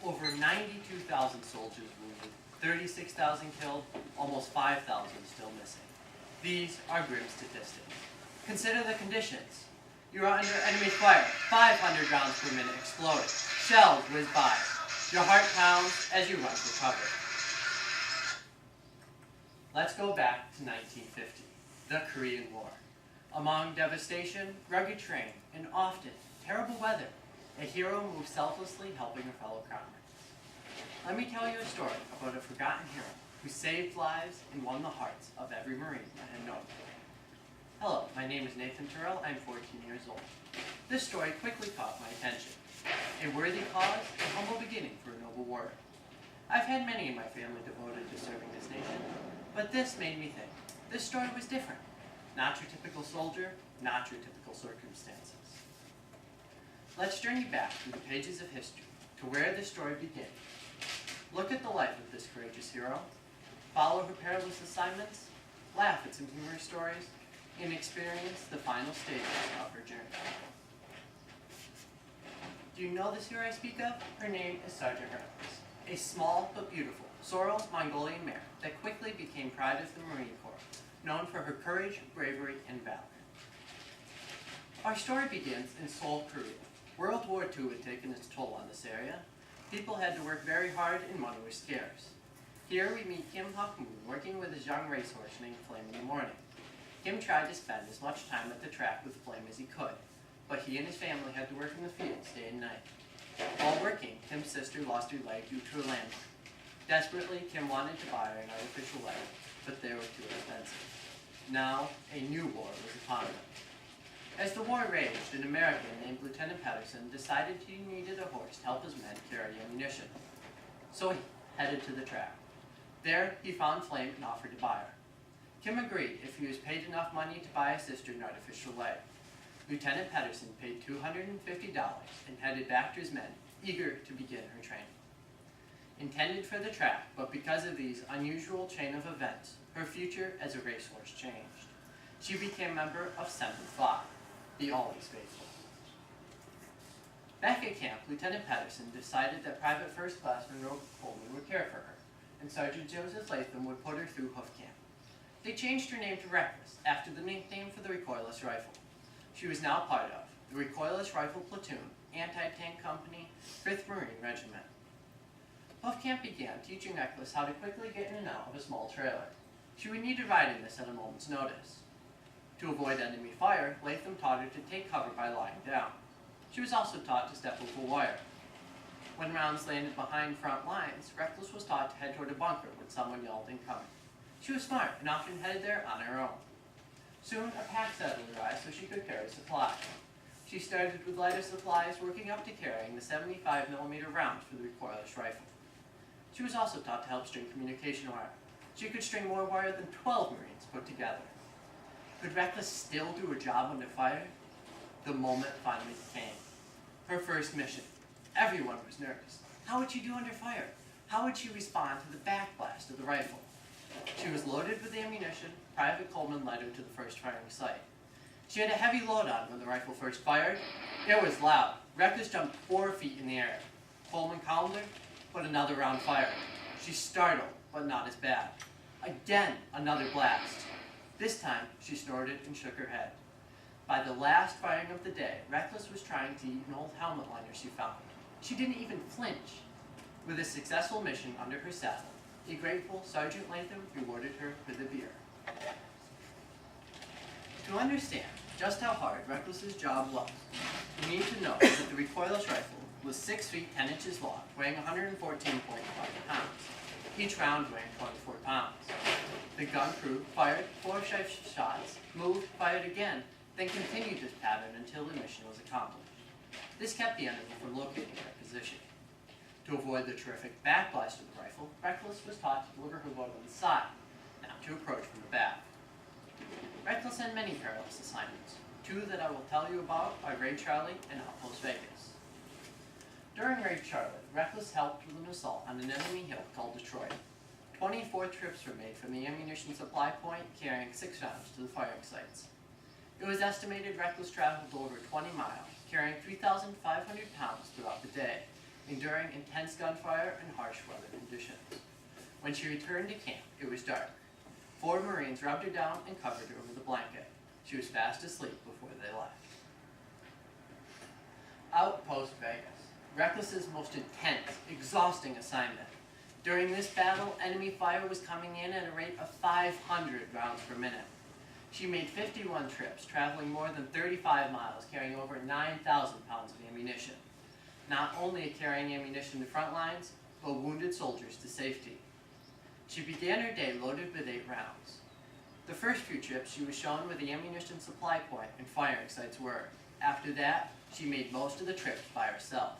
Over 92,000 soldiers wounded, 36,000 killed, almost 5,000 still missing. These are grim statistics. Consider the conditions. You are under enemy fire, 500 rounds per minute exploding. Shells whiz by. Your heart pounds as you run for cover. Let's go back to 1950, the Korean War. Among devastation, rugged terrain, and often terrible weather, a hero moves selflessly helping a fellow comrade. Let me tell you a story about a forgotten hero who saved lives and won the hearts of every Marine that had known him. Hello, my name is Nathan Terrell. I'm 14 years old. This story quickly caught my attention. A worthy cause, a humble beginning for a noble warrior. I've had many in my family devoted to serving this nation, but this made me think. This story was different. Not your typical soldier, not your typical circumstances. Let's journey back through the pages of history to where this story begins. Look at the life of this courageous hero, follow her perilous assignments, laugh at some humorous stories, and experience the final stages of her journey. Do you know this hero I speak of? Her name is Sargent, a small but beautiful Sorrel Mongolian mare that quickly became pride of the Marine Corps, known for her courage, bravery, and valor. Our story begins in Seoul, Korea. World War II had taken its toll on this area. People had to work very hard and money was scarce. Here we meet Kim Hak-moon working with his young racehorse named Flame in the morning. Kim tried to spend as much time at the track with Flame as he could, but he and his family had to work in the fields day and night. While working, Kim's sister lost her leg due to a landmine. Desperately, Kim wanted to buy her an artificial leg, but they were too expensive. Now, a new war was upon them. As the war raged, an American named Lieutenant Patterson decided he needed a horse to help his men carry ammunition. So he headed to the track. There, he found Flame and offered to buy her. Kim agreed if he was paid enough money to buy his sister an artificial leg. Lieutenant Patterson paid $250 and headed back to his men, eager to begin her training. Intended for the track, but because of these unusual chain of events, her future as a racehorse changed. She became a member of 7th Flock, the Always Faithful. Back at camp, Lieutenant Patterson decided that Private First Classman Robert Coleman would care for her, and Sergeant Joseph Latham would put her through hoof camp. They changed her name to Reckless, after the nickname for the recoilless rifle. She was now part of the Recoilless Rifle Platoon, Anti-Tank Company, 5th Marine Regiment. Hoof camp began teaching Reckless how to quickly get in and out of a small trailer. She would need to ride in this at a moment's notice. To avoid enemy fire, Latham taught her to take cover by lying down. She was also taught to step over wire. When rounds landed behind front lines, Reckless was taught to head toward a bunker when someone yelled incoming. She was smart and often headed there on her own. Soon, a pack saddle arrived so she could carry supplies. She started with lighter supplies, working up to carrying the 75mm rounds for the recoilless rifle. She was also taught to help string communication wire. She could string more wire than 12 Marines put together. Could Reckless still do her job under fire? The moment finally came. Her first mission. Everyone was nervous. How would she do under fire? How would she respond to the backblast of the rifle? She was loaded with ammunition. Private Coleman led her to the first firing site. She had a heavy load on when the rifle first fired. It was loud. Reckless jumped 4 feet in the air. Coleman calmed her, but another round fired. She startled, but not as bad. Again, another blast. This time, she snorted and shook her head. By the last firing of the day, Reckless was trying to eat an old helmet liner she found. She didn't even flinch. With a successful mission under her saddle, a grateful Sergeant Latham rewarded her with a beer. To understand just how hard Reckless's job was, you need to know that the recoilless rifle was 6 feet 10 inches long, weighing 114.5 pounds. Each round weighing 24 pounds. The gun crew fired 4 shots, moved, fired again, then continued this pattern until the mission was accomplished. This kept the enemy from locating their position. To avoid the terrific backblast of the rifle, Reckless was taught to deliver her load on the side, not to approach from the back. Reckless had many perilous assignments. 2 that I will tell you about are Raid Charlie and Outpost Vegas. During Raid Charlie, Reckless helped with an assault on an enemy hill called Detroit. 24 trips were made from the ammunition supply point, carrying 6 rounds to the firing sites. It was estimated Reckless traveled over 20 miles, carrying 3,500 pounds throughout the day, enduring intense gunfire and harsh weather conditions. When she returned to camp, it was dark. 4 Marines rubbed her down and covered her with a blanket. She was fast asleep before they left. Outpost Vegas, Reckless's most intense, exhausting assignment. During this battle, enemy fire was coming in at a rate of 500 rounds per minute. She made 51 trips, traveling more than 35 miles, carrying over 9,000 pounds of ammunition. Not only carrying ammunition to front lines, but wounded soldiers to safety. She began her day loaded with 8 rounds. The first few trips, she was shown where the ammunition supply point and firing sites were. After that, she made most of the trips by herself.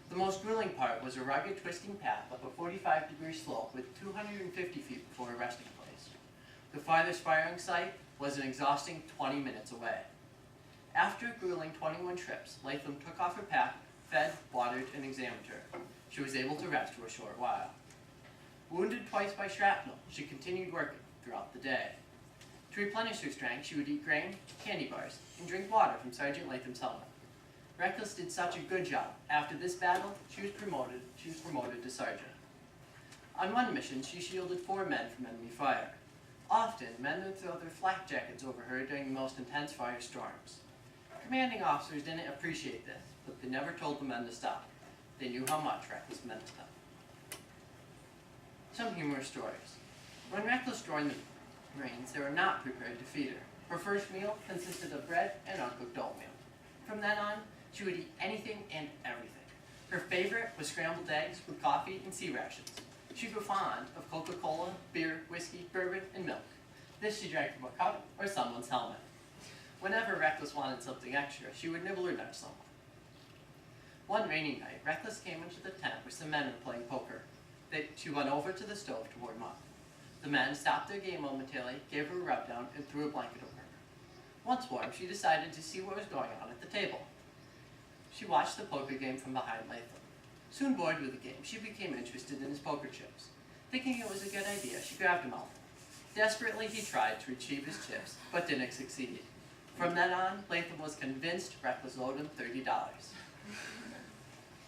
The most grueling part was a rugged, twisting path up a 45-degree slope with 250 feet before a resting place. The farthest firing site was an exhausting 20 minutes away. After a grueling 21 trips, Latham took off her pack, fed, watered, and examined her. She was able to rest for a short while. Wounded twice by shrapnel, she continued working throughout the day. To replenish her strength, she would eat grain, candy bars, and drink water from Sergeant Latham's helmet. Reckless did such a good job. After this battle, she was promoted to sergeant. On one mission, she shielded 4 men from enemy fire. Often, men would throw their flak jackets over her during the most intense firestorms. Commanding officers didn't appreciate this, but they never told the men to stop. They knew how much Reckless meant to them. Some humorous stories. When Reckless joined the Marines, they were not prepared to feed her. Her first meal consisted of bread and uncooked oatmeal. From then on, she would eat anything and everything. Her favorite was scrambled eggs with coffee and sea rations. She grew fond of Coca-Cola, beer, whiskey, bourbon, and milk. This she drank from a cup or someone's helmet. Whenever Reckless wanted something extra, she would nibble or nudge someone. One rainy night, Reckless came into the tent where some men were playing poker. She went over to the stove to warm up. The men stopped their game momentarily, gave her a rub-down, and threw a blanket over her. Once warm, she decided to see what was going on at the table. She watched the poker game from behind Latham. Soon bored with the game, she became interested in his poker chips. Thinking it was a good idea, she grabbed a mouthful. Desperately, he tried to retrieve his chips, but didn't succeed. From then on, Latham was convinced Reckless owed him $30.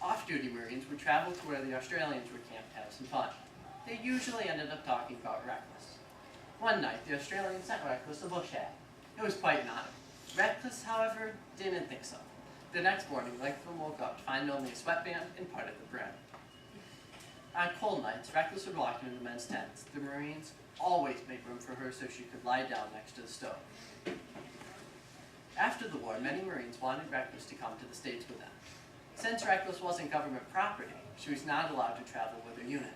Off-duty Marines would travel to where the Australians were camped to have some fun. They usually ended up talking about Reckless. One night, the Australians sent Reckless a bush hat. It was quite an honor. Reckless, however, didn't think so. The next morning, Latham woke up to find only a sweatband and part of the brim. On cold nights, Reckless would walk into the men's tents. The Marines always made room for her so she could lie down next to the stove. After the war, many Marines wanted Reckless to come to the States with them. Since Reckless wasn't government property, she was not allowed to travel with her unit.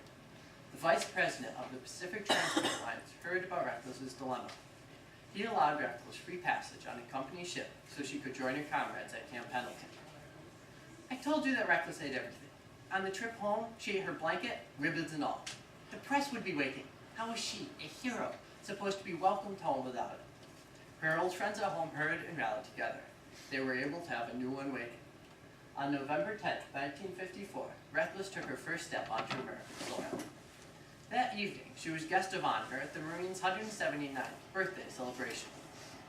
The vice president of the Pacific Transport Alliance heard about Reckless's dilemma. He allowed Reckless free passage on a company ship so she could join her comrades at Camp Pendleton. I told you that Reckless ate everything. On the trip home, she ate her blanket, ribbons and all. The press would be waiting. How was she, a hero, supposed to be welcomed home without it? Her old friends at home heard and rallied together. They were able to have a new one waiting. On November 10, 1954, Reckless took her first step onto American soil. That evening, she was guest of honor at the Marines' 179th birthday celebration.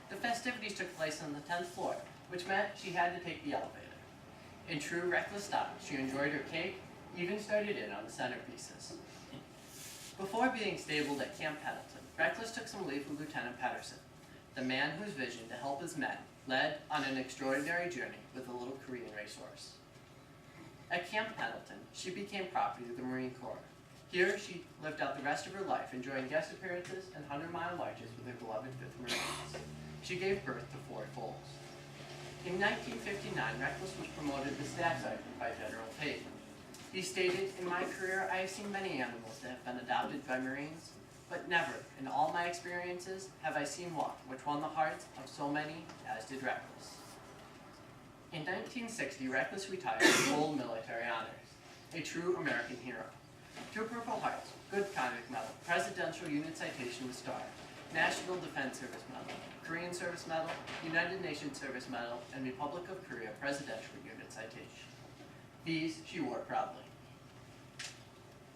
The festivities took place on the 10th floor, which meant she had to take the elevator. In true Reckless style, she enjoyed her cake, even started in on the centerpieces. Before being stabled at Camp Pendleton, Reckless took some leave of Lieutenant Patterson, the man whose vision to help his men led on an extraordinary journey with a little Korean racehorse. At Camp Pendleton, she became property of the Marine Corps. Here, she lived out the rest of her life, enjoying guest appearances and 100-mile marches with her beloved 5th Marines. She gave birth to 4 foals. In 1959, Reckless was promoted to Staff Sergeant by General Tate. He stated, "In my career, I have seen many animals that have been adopted by Marines, but never, in all my experiences, have I seen one which won the hearts of so many as did Reckless." In 1960, Reckless retired with full military honors, a true American hero. 2 Purple Hearts, Good Conduct Medal, Presidential Unit Citation with Star, National Defense Service Medal, Korean Service Medal, United Nations Service Medal, and Republic of Korea Presidential Unit Citation. These she wore proudly.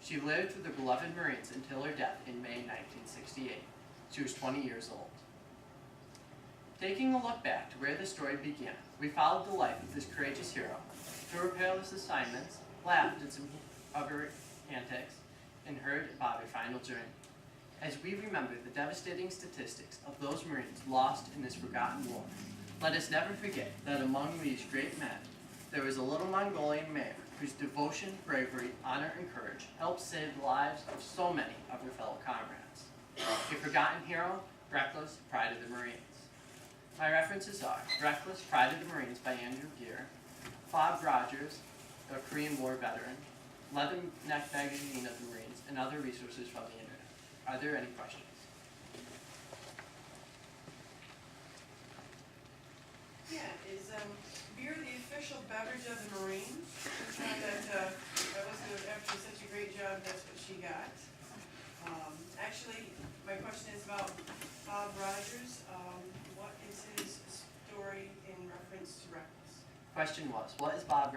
She lived with her beloved Marines until her death in May 1968. She was 20 years old. Taking a look back to where the story began, we followed the life of this courageous hero through her perilous assignments, laughed at some of her antics, and heard about her final journey. As we remember the devastating statistics of those Marines lost in this forgotten war, let us never forget that among these great men, there was a little Mongolian mayor whose devotion, bravery, honor, and courage helped save the lives of so many of her fellow comrades. A forgotten hero, Reckless Pride of the Marines. My references are Reckless Pride of the Marines by Andrew Gere, Bob Rogers, a Korean War veteran, Leatherneck Magazine of the Marines, and other resources from the internet. Are there any questions? Yeah, is beer the official beverage of the Marines? That was after such a great job, that's what she got. Actually, my question is about Bob Rogers. What is his story in reference to Reckless? Question was, what is Bob